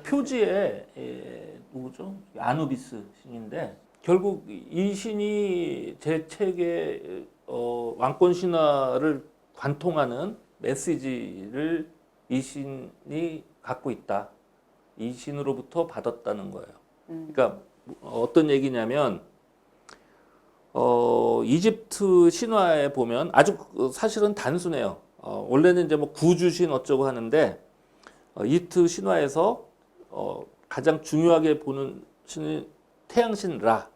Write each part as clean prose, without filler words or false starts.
표지에 누구죠? 아누비스 신인데 결국 이 신이 제 책의 왕권 신화를 관통하는 메시지를 이 신이 갖고 있다. 이 신으로부터 받았다는 거예요. 그러니까 어떤 얘기냐면 이집트 신화에 보면 아주 사실은 단순해요. 원래는 이제 뭐 구주신 어쩌고 하는데 이집트 신화에서 가장 중요하게 보는 신이 태양신 라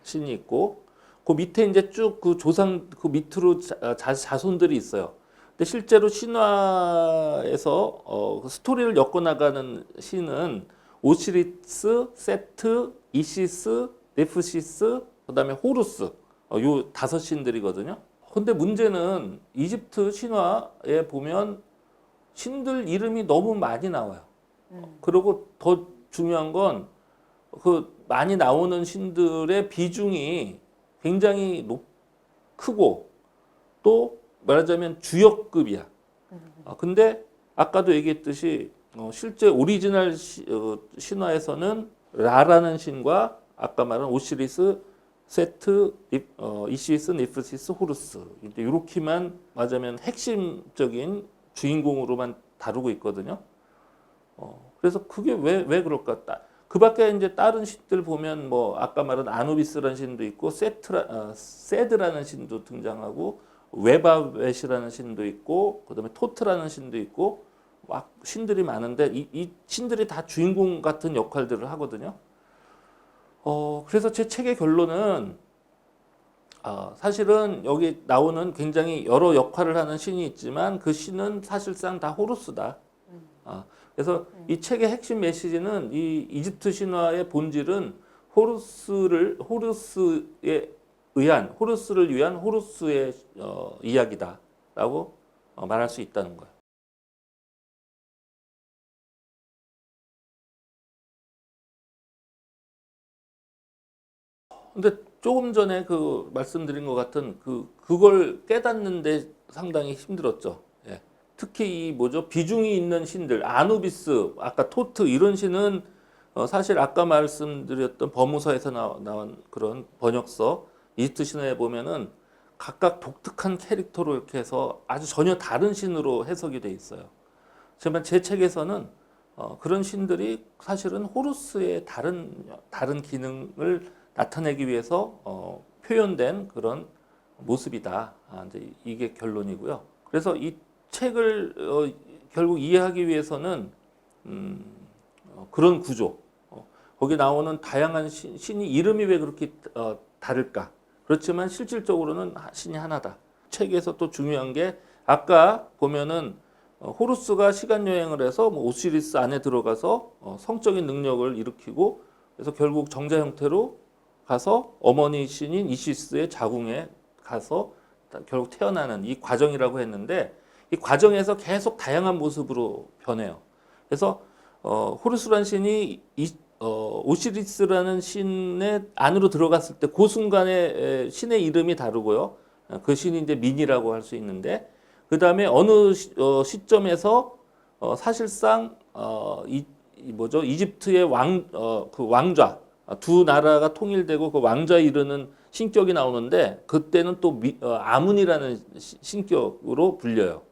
신이 있고 그 밑에 이제 쭉 그 조상 그 밑으로 자손들이 있어요. 근데 실제로 신화에서 그 스토리를 엮어나가는 신은 오시리스, 세트, 이시스, 네프시스, 그다음에 호루스 요 5신들이거든요. 근데 문제는 이집트 신화에 보면 신들 이름이 너무 많이 나와요. 그리고 더 중요한 건 그 많이 나오는 신들의 비중이 굉장히 크고 또 말하자면 주역급이야. 근데 아까도 얘기했듯이 실제 오리지널 신화에서는 라라는 신과 아까 말한 오시리스, 세트, 이시스, 니프시스, 호루스 이렇게만 말하자면 핵심적인 주인공으로만 다루고 있거든요. 그래서 그게 왜 그럴까? 그 밖에 이제 다른 신들 보면 뭐 아까 말한 아누비스라는 신도 있고 세드라는 신도 등장하고 웨바벳이라는 신도 있고 그다음에 토트라는 신도 있고 막 신들이 많은데 이 신들이 다 주인공 같은 역할들을 하거든요. 그래서 제 책의 결론은 사실은 여기 나오는 굉장히 여러 역할을 하는 신이 있지만 그 신은 사실상 다 호루스다. 그래서 이 책의 핵심 메시지는 이 이집트 신화의 본질은 호루스를 위한 호루스의 이야기다라고 말할 수 있다는 거예요. 근데 조금 전에 그 말씀드린 것 같은 그걸 깨닫는데 상당히 힘들었죠. 예. 특히 이 뭐죠? 비중이 있는 신들, 아누비스, 아까 토트 이런 신은 사실 아까 말씀드렸던 버무서에서 나온 그런 번역서 이집트 신화에 보면은 각각 독특한 캐릭터로 이렇게 해서 아주 전혀 다른 신으로 해석이 돼 있어요. 하지만 제 책에서는 그런 신들이 사실은 호루스의 다른 기능을 나타내기 위해서 표현된 그런 모습이다. 이제 이게 결론이고요. 그래서 이 책을 결국 이해하기 위해서는 그런 구조, 거기 나오는 다양한 신이 이름이 왜 그렇게 다를까? 그렇지만 실질적으로는 신이 하나다. 책에서 또 중요한 게 아까 보면은 호루스가 시간 여행을 해서 뭐 오시리스 안에 들어가서 성적인 능력을 일으키고 그래서 결국 정자 형태로 가서 어머니 신인 이시스의 자궁에 가서 결국 태어나는 이 과정이라고 했는데 이 과정에서 계속 다양한 모습으로 변해요. 그래서 호루스라는 신이 오시리스라는 신의 안으로 들어갔을 때 그 순간에 신의 이름이 다르고요. 그 신이 이제 민이라고 할 수 있는데 그 다음에 어느 시점에서 사실상 뭐죠? 이집트의 그 왕좌 두 나라가 통일되고 그 왕좌에 이르는 신격이 나오는데 그때는 또 아문이라는 신격으로 불려요.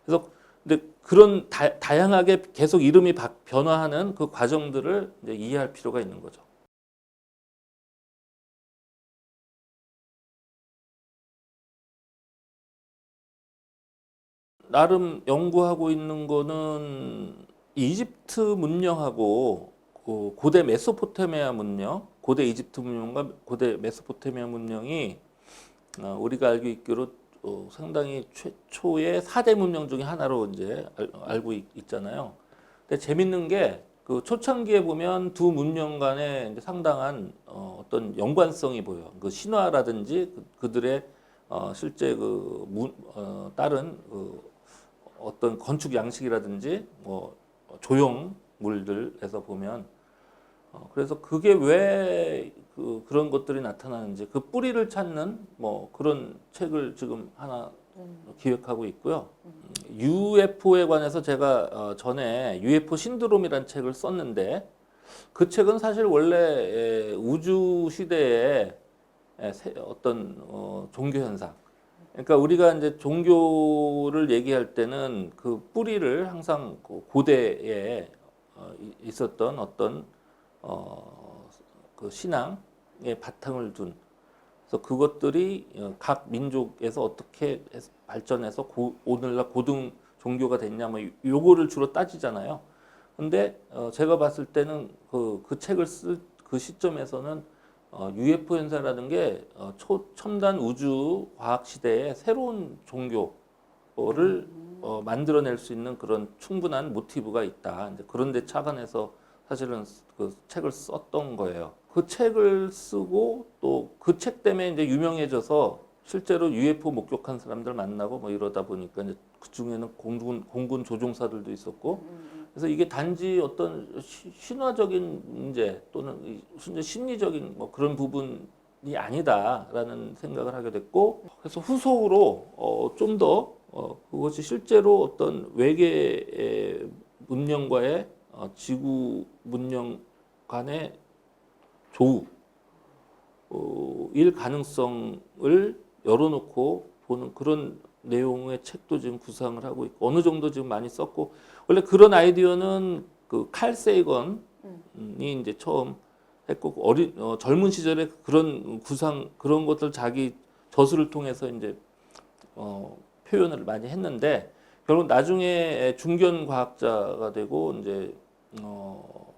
그래서 근데 그런 다양하게 계속 이름이 변화하는 그 과정들을 이제 이해할 필요가 있는 거죠. 나름 연구하고 있는 거는 이집트 문명하고 그 고대 메소포타미아 문명, 고대 이집트 문명과 고대 메소포타미아 문명이 우리가 알고 있기로 상당히 최초의 4대 문명 중에 하나로 이제 알고 있잖아요. 근데 재밌는 게 그 초창기에 보면 두 문명 간에 이제 상당한 어떤 연관성이 보여요. 그 신화라든지 그들의 실제 다른 어떤 건축 양식이라든지 뭐 조형물들에서 보면 그래서 그게 왜 그런 것들이 나타나는지 그 뿌리를 찾는 뭐 그런 책을 지금 하나 기획하고 있고요. UFO에 관해서 제가 전에 UFO 신드롬이라는 책을 썼는데 그 책은 사실 원래 우주 시대의 어떤 종교 현상. 그러니까 우리가 이제 종교를 얘기할 때는 그 뿌리를 항상 고대에 있었던 어떤 그 신앙의 바탕을 둔 그래서 그것들이 각 민족에서 어떻게 발전해서 오늘날 고등 종교가 됐냐 뭐 요거를 주로 따지잖아요. 근데 제가 봤을 때는 그 책을 쓸 그 시점에서는 UFO 현상이라는 게 초첨단 우주 과학 시대에 새로운 종교를 만들어낼 수 있는 그런 충분한 모티브가 있다. 이제 그런데 착안해서 사실은 그 책을 썼던 거예요. 그 책을 쓰고 또 그 책 때문에 이제 유명해져서 실제로 UFO 목격한 사람들 만나고 뭐 이러다 보니까 이제 그 중에는 공군 조종사들도 있었고 그래서 이게 단지 어떤 신화적인 문제 또는 심리적인 뭐 그런 부분이 아니다라는 생각을 하게 됐고 그래서 후속으로 좀 더 그것이 실제로 어떤 외계 문명과의 지구 문명 간의 조우 일 가능성을 열어놓고 보는 그런 내용의 책도 지금 구상을 하고 있고 어느 정도 지금 많이 썼고 원래 그런 아이디어는 그 칼 세이건이 이제 처음 했고 젊은 시절에 그런 구상 그런 것들 자기 저술을 통해서 이제 표현을 많이 했는데 결국 나중에 중견 과학자가 되고 이제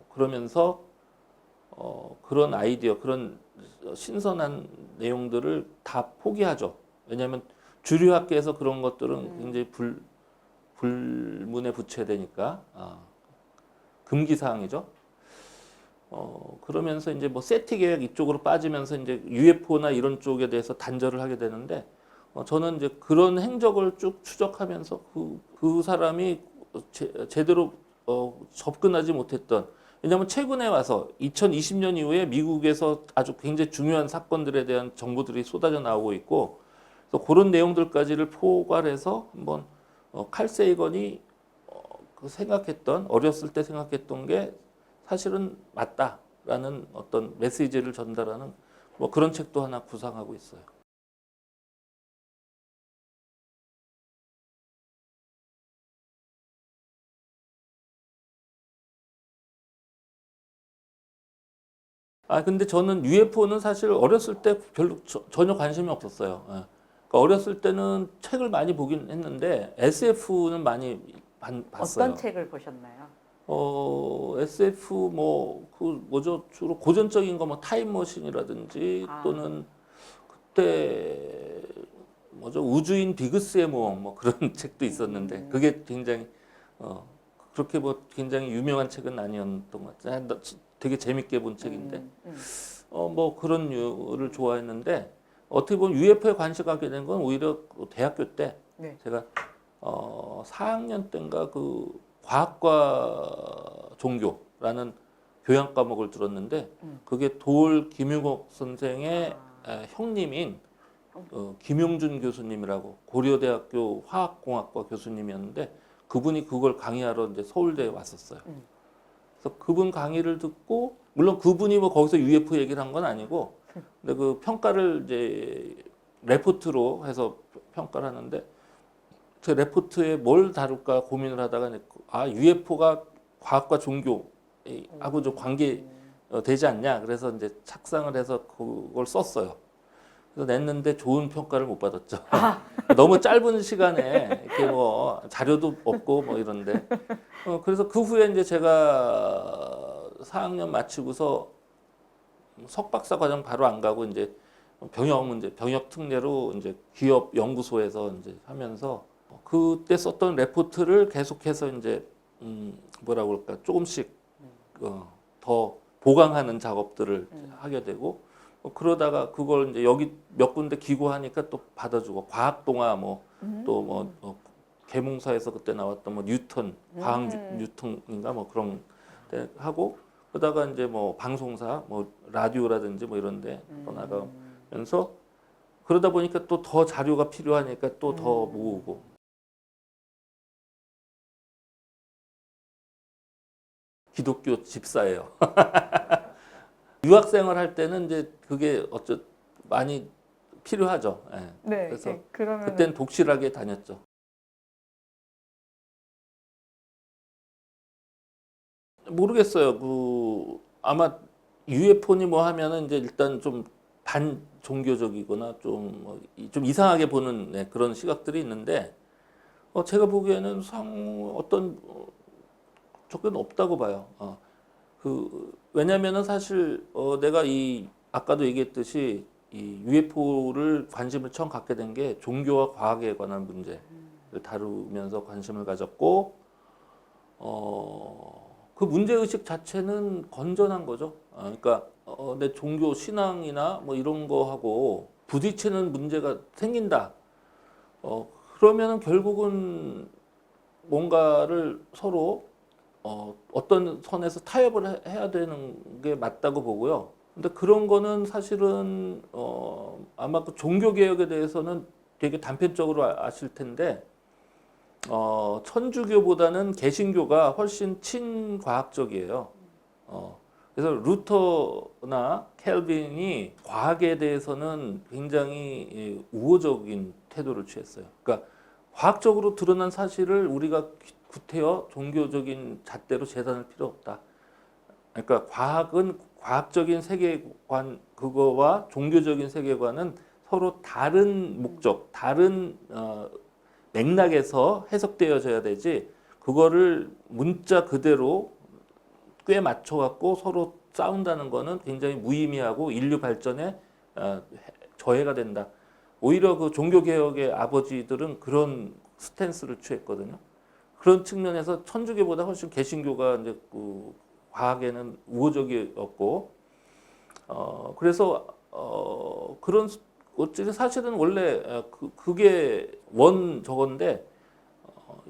그러면서 그런 아이디어 그런 신선한 내용들을 다 포기하죠. 왜냐하면 주류학계에서 그런 것들은 굉장히 불문에 붙여야 되니까 금기 사항이죠. 그러면서 이제 뭐 세티 계획 이쪽으로 빠지면서 이제 UFO나 이런 쪽에 대해서 단절을 하게 되는데 저는 이제 그런 행적을 쭉 추적하면서 그 사람이 제대로 접근하지 못했던 왜냐하면 최근에 와서 2020년 이후에 미국에서 아주 굉장히 중요한 사건들에 대한 정보들이 쏟아져 나오고 있고 그래서 그런 내용들까지를 포괄해서 한번 칼 세이건이 그 생각했던 어렸을 때 생각했던 게 사실은 맞다라는 어떤 메시지를 전달하는 뭐 그런 책도 하나 구상하고 있어요. 근데 저는 UFO는 사실 어렸을 때 별로 전혀 관심이 없었어요. 예. 그러니까 어렸을 때는 책을 많이 보긴 했는데 SF는 많이 봤어요. 어떤 책을 보셨나요? SF 뭐 그 뭐죠 주로 고전적인 거 뭐 타임머신이라든지 또는 그때 뭐죠 우주인 비그스의 모험 뭐 그런 책도 있었는데 그게 굉장히 어 그렇게 뭐 굉장히 유명한 책은 아니었던 것 같아요. 되게 재밌게 본 책인데 뭐 그런 류를 좋아했는데 어떻게 보면 UFO에 관심 갖게 된 건 오히려 그 대학교 때 네. 제가 4학년 때인가 그 과학과 종교라는 교양 과목을 들었는데 그게 도올 김용옥 선생의 형님인 김용준 교수님이라고 고려대학교 화학공학과 교수님이었는데 그분이 그걸 강의하러 이제 서울대에 왔었어요. 그래서 그분 강의를 듣고 물론 그분이 뭐 거기서 UFO 얘기를 한 건 아니고 근데 그 평가를 이제 레포트로 해서 평가를 하는데 그 레포트에 뭘 다룰까 고민을 하다가 UFO가 과학과 종교하고 좀 관계 되지 않냐 그래서 이제 착상을 해서 그걸 썼어요. 그래서 냈는데 좋은 평가를 못 받았죠. 너무 짧은 시간에 이렇게 뭐 자료도 없고 뭐 이런데 그래서 그 후에 이제 제가 4학년 마치고서 석박사 과정 바로 안 가고 이제 병역 특례로 이제 기업 연구소에서 이제 하면서 그때 썼던 레포트를 계속해서 이제 뭐라고 그럴까 조금씩 더 보강하는 작업들을 하게 되고 그러다가 그걸 이제 여기 몇 군데 기고하니까 또 받아주고 과학동화 뭐 또 뭐 계몽사에서 그때 나왔던 뭐 뉴턴 과학 뉴턴인가 뭐 그런 데 하고 그러다가 이제 뭐 방송사 뭐 라디오라든지 뭐 이런데 또 나가면서 그러다 보니까 또 더 자료가 필요하니까 또 더 모으고 기독교 집사예요. 유학생활 할 때는 이제 그게 많이 필요하죠. 예. 네. 그래서 네. 그러면 그땐 독실하게 다녔죠. 모르겠어요. 아마 UFO니 뭐 하면은 이제 일단 좀 반종교적이거나 좀 이상하게 보는 그런 시각들이 있는데 제가 보기에는 어떤 적은 없다고 봐요. 왜냐면은 사실 내가 아까도 얘기했듯이 이 UFO를 관심을 처음 갖게 된 게 종교와 과학에 관한 문제를 다루면서 관심을 가졌고 그 문제의식 자체는 건전한 거죠. 그러니까 내 종교 신앙이나 뭐 이런 거하고 부딪히는 문제가 생긴다. 그러면은 결국은 뭔가를 서로 어떤 선에서 타협을 해야 되는 게 맞다고 보고요. 근데 그런 거는 사실은 아마 그 종교 개혁에 대해서는 되게 단편적으로 아실 텐데 천주교보다는 개신교가 훨씬 친과학적이에요. 그래서 루터나 켈빈이 과학에 대해서는 굉장히 우호적인 태도를 취했어요. 그러니까 과학적으로 드러난 사실을 우리가 구태여 종교적인 잣대로 재단할 필요 없다. 그러니까 과학은 과학적인 세계관 그거와 종교적인 세계관은 서로 다른 목적, 다른 맥락에서 해석되어져야 되지. 그거를 문자 그대로 꽤 맞춰갖고 서로 싸운다는 거는 굉장히 무의미하고 인류 발전에 저해가 된다. 오히려 그 종교개혁의 아버지들은 그런 스탠스를 취했거든요. 그런 측면에서 천주교보다 훨씬 개신교가 이제 그 과학에는 우호적이었고, 그래서 그런 것들이 사실은 원래 그게 저건데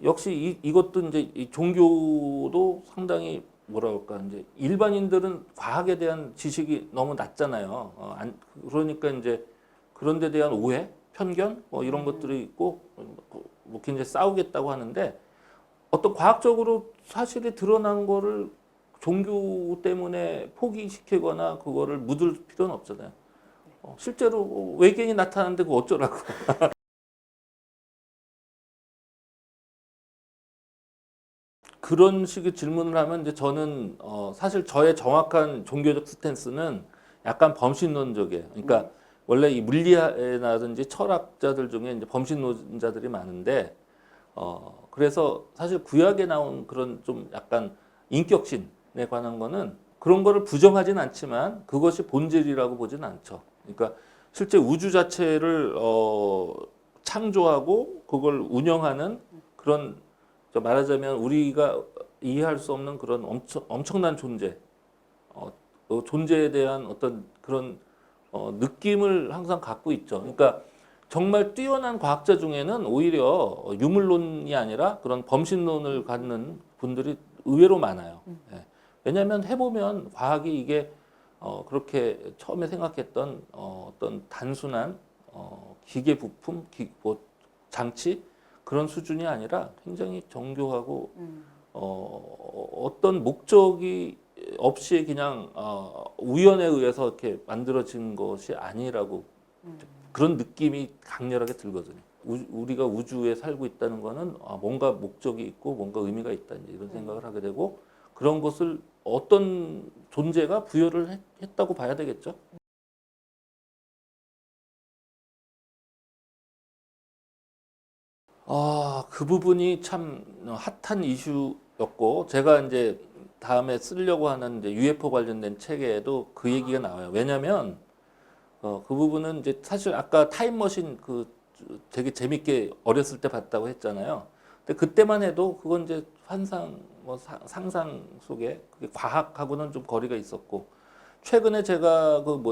역시 이것도 이제 이 종교도 상당히 뭐라 그럴까 이제 일반인들은 과학에 대한 지식이 너무 낮잖아요. 그러니까 이제 그런 데 대한 오해, 편견 뭐 이런 것들이 있고 뭐 굉장히 싸우겠다고 하는데 어떤 과학적으로 사실이 드러난 거를 종교 때문에 포기시키거나 그거를 묻을 필요는 없잖아요. 실제로 외계인이 나타났는데 그거 어쩌라고. 그런 식의 질문을 하면 이제 저는 사실 저의 정확한 종교적 스탠스는 약간 범신론적이에요. 그러니까 원래 이 물리학이라든지 철학자들 중에 이제 범신론자들이 많은데 그래서 사실 구약에 나온 그런 좀 약간 인격신에 관한 거는 그런 거를 부정하진 않지만 그것이 본질이라고 보지는 않죠. 그러니까 실제 우주 자체를 창조하고 그걸 운영하는 그런 말하자면 우리가 이해할 수 없는 그런 엄청난 존재, 존재에 대한 어떤 그런 느낌을 항상 갖고 있죠. 그러니까 정말 뛰어난 과학자 중에는 오히려 유물론이 아니라 그런 범신론을 갖는 분들이 의외로 많아요. 예. 왜냐하면 해보면 과학이 이게 그렇게 처음에 생각했던 어떤 단순한 기계 부품, 뭐 장치 그런 수준이 아니라 굉장히 정교하고 어떤 목적이 없이 그냥 우연에 의해서 이렇게 만들어진 것이 아니라고 그런 느낌이 강렬하게 들거든요. 우리가 우주에 살고 있다는 거는 뭔가 목적이 있고 뭔가 의미가 있다 이런 생각을 하게 되고 그런 것을 어떤 존재가 부여를 했다고 봐야 되겠죠. 그 부분이 참 핫한 이슈였고 제가 이제 다음에 쓰려고 하는 이제 UFO 관련된 책에도 그 얘기가 나와요. 왜냐하면 그 부분은 이제 사실 아까 타임머신 되게 재밌게 어렸을 때 봤다고 했잖아요. 근데 그때만 해도 그건 이제 환상, 뭐 상상 속에 그게 과학하고는 좀 거리가 있었고 최근에 제가 그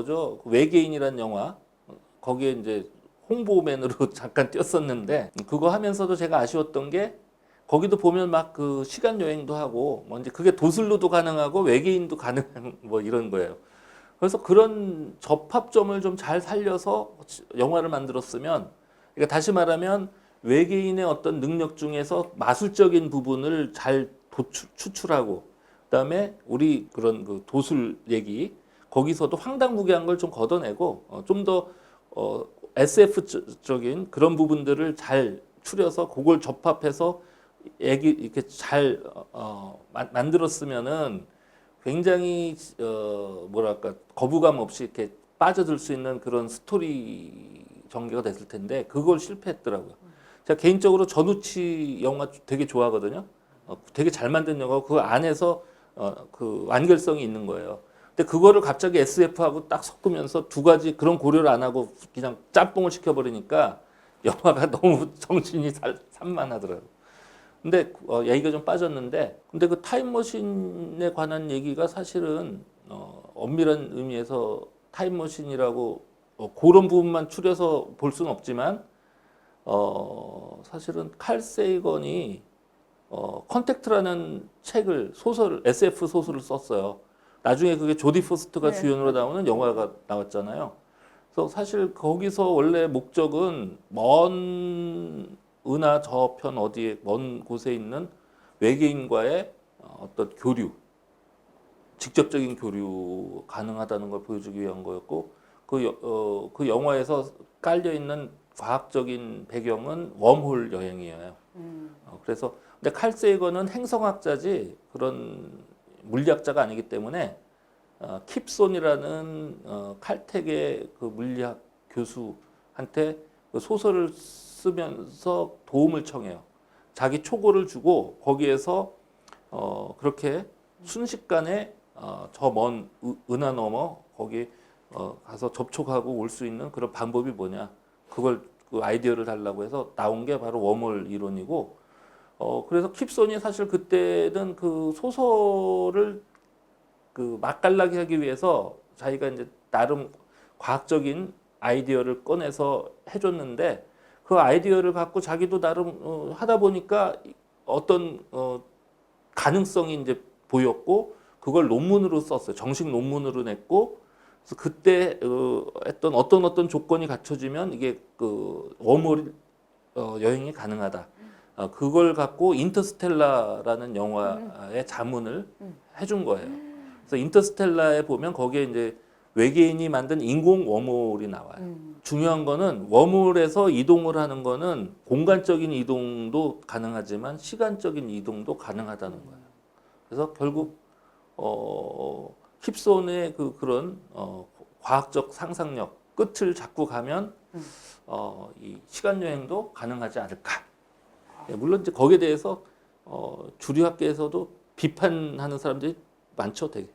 외계인이란 영화 거기에 이제 홍보맨으로 잠깐 뛰었었는데 그거 하면서도 제가 아쉬웠던 게 거기도 보면 막 그 시간 여행도 하고 뭐 이제 그게 도슬로도 가능하고 외계인도 가능한 뭐 이런 거예요. 그래서 그런 접합점을 좀 잘 살려서 영화를 만들었으면 그러니까 다시 말하면 외계인의 어떤 능력 중에서 마술적인 부분을 잘 추출하고 그다음에 우리 그런 그 도술 얘기 거기서도 황당무계한 걸 좀 걷어내고 좀 더 SF적인 그런 부분들을 잘 추려서 그걸 접합해서 얘기 이렇게 잘 만들었으면은 굉장히 뭐랄까 거부감 없이 이렇게 빠져들 수 있는 그런 스토리 전개가 됐을 텐데 그걸 실패했더라고요. 제가 개인적으로 전우치 영화 되게 좋아하거든요. 되게 잘 만든 영화고 그 안에서 그 완결성이 있는 거예요. 근데 그거를 갑자기 SF하고 딱 섞으면서 두 가지 그런 고려를 안 하고 그냥 짬뽕을 시켜버리니까 영화가 너무 정신이 산만하더라고요. 근데 얘기가 좀 빠졌는데 근데 그 타임머신에 관한 얘기가 사실은 엄밀한 의미에서 타임머신이라고 그런 부분만 추려서 볼 수는 없지만 사실은 칼 세이건이 컨택트라는 책을 SF 소설을 썼어요. 나중에 그게 조디 포스터가 네. 주연으로 나오는 영화가 나왔잖아요. 그래서 사실 거기서 원래 목적은 먼 은하 저편 어디에 먼 곳에 있는 외계인과의 어떤 교류, 직접적인 교류 가능하다는 걸 보여주기 위한 거였고 그 영화에서 깔려 있는 과학적인 배경은 웜홀 여행이에요. 그래서 근데 칼 세이건은 행성학자지 그런 물리학자가 아니기 때문에 킵손이라는 칼텍의 그 물리학 교수한테 그 소설을 쓰면서 도움을 청해요. 자기 초고를 주고 거기에서 그렇게 순식간에 저 먼 은하 너머 거기 가서 접촉하고 올 수 있는 그런 방법이 뭐냐 그걸 그 아이디어를 달라고 해서 나온 게 바로 웜홀 이론이고 그래서 킵손이 사실 그때는 그 소설을 그 맛깔나게 하기 위해서 자기가 이제 나름 과학적인 아이디어를 꺼내서 해줬는데 그 아이디어를 갖고 자기도 나름 하다 보니까 어떤 가능성이 이제 보였고 그걸 논문으로 썼어요. 정식 논문으로 냈고 그래서 그때 했던 어떤 조건이 갖춰지면 이게 그 웜홀 여행이 가능하다. 그걸 갖고 인터스텔라라는 영화의 자문을 해준 거예요. 그래서 인터스텔라에 보면 거기에 이제 외계인이 만든 인공 웜홀이 나와요. 중요한 거는 웜홀에서 이동을 하는 거는 공간적인 이동도 가능하지만 시간적인 이동도 가능하다는 거예요. 그래서 결국 힙손의 그런 과학적 상상력 끝을 잡고 가면 이 시간 여행도 가능하지 않을까. 물론 이제 거기에 대해서 주류학계에서도 비판하는 사람들이 많죠, 되게.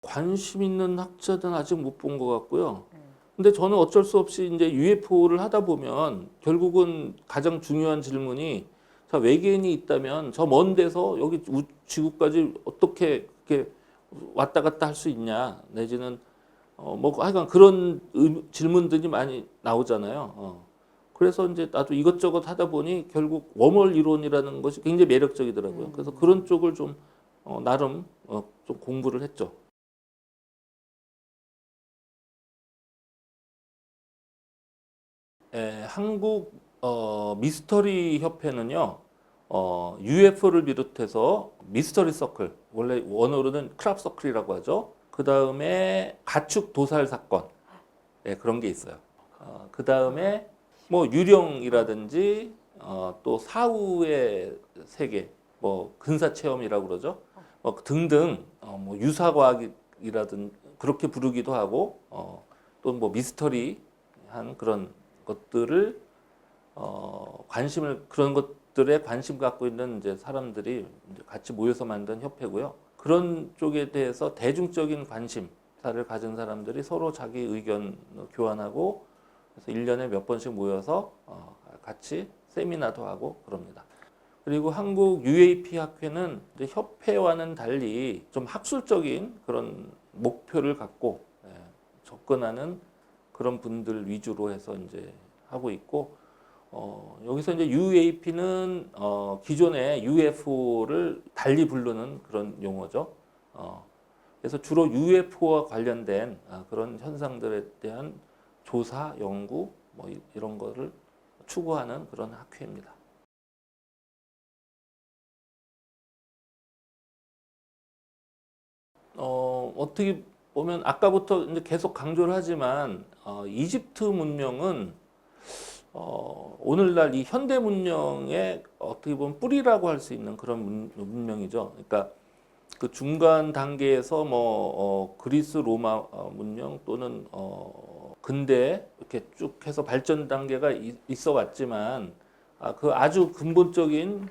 관심 있는 학자들은 아직 못 본 것 같고요. 근데 저는 어쩔 수 없이 이제 UFO를 하다 보면 결국은 가장 중요한 질문이 자, 외계인이 있다면 저 먼 데서 여기 지구까지 어떻게 이렇게 왔다 갔다 할 수 있냐 내지는 뭐 하여간 그런 질문들이 많이 나오잖아요. 그래서 이제 나도 이것저것 하다 보니 결국 웜홀 이론이라는 것이 굉장히 매력적이더라고요. 그래서 그런 쪽을 좀 나름 좀 공부를 했죠. 한국 미스터리 협회는요. UFO를 비롯해서 미스터리 서클, 원래 원어로는 크랍 서클이라고 하죠. 그 다음에 가축 도살 사건, 그런 게 있어요. 그 다음에 뭐 유령이라든지 또 사후의 세계, 뭐 근사 체험이라고 그러죠. 등등 뭐 유사과학이라든 그렇게 부르기도 하고 또 뭐 미스터리한 그런 것들을 관심을 그런 것들에 관심 갖고 있는 이제 사람들이 이제 같이 모여서 만든 협회고요. 그런 쪽에 대해서 대중적인 관심사를 가진 사람들이 서로 자기 의견 교환하고 그래서 1년에 몇 번씩 모여서 같이 세미나도 하고 그럽니다. 그리고 한국 UAP 학회는 이제 협회와는 달리 좀 학술적인 그런 목표를 갖고 접근하는 그런 분들 위주로 해서 이제 하고 있고 여기서 이제 UAP는 기존의 UFO를 달리 부르는 그런 용어죠. 그래서 주로 UFO와 관련된 그런 현상들에 대한 조사, 연구 뭐 이런 거를 추구하는 그런 학회입니다. 어떻게 보면 아까부터 이제 계속 강조를 하지만 이집트 문명은 오늘날 이 현대 문명의 어떻게 보면 뿌리라고 할 수 있는 그런 문명이죠. 그러니까 그 중간 단계에서 그리스 로마 문명 또는 근대 이렇게 쭉 해서 발전 단계가 있어 왔지만 그 아주 근본적인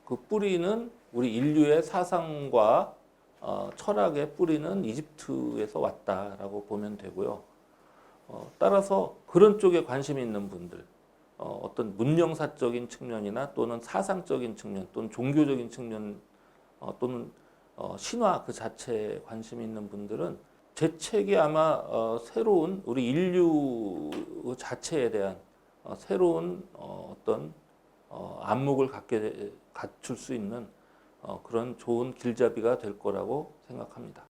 그 뿌리는 우리 인류의 사상과 철학의 뿌리는 이집트에서 왔다라고 보면 되고요. 따라서 그런 쪽에 관심이 있는 분들, 어떤 문명사적인 측면이나 또는 사상적인 측면 또는 종교적인 측면 또는 신화 그 자체에 관심이 있는 분들은 제 책이 아마 새로운 우리 인류 자체에 대한 새로운 어떤 안목을 갖출 수 있는 그런 좋은 길잡이가 될 거라고 생각합니다.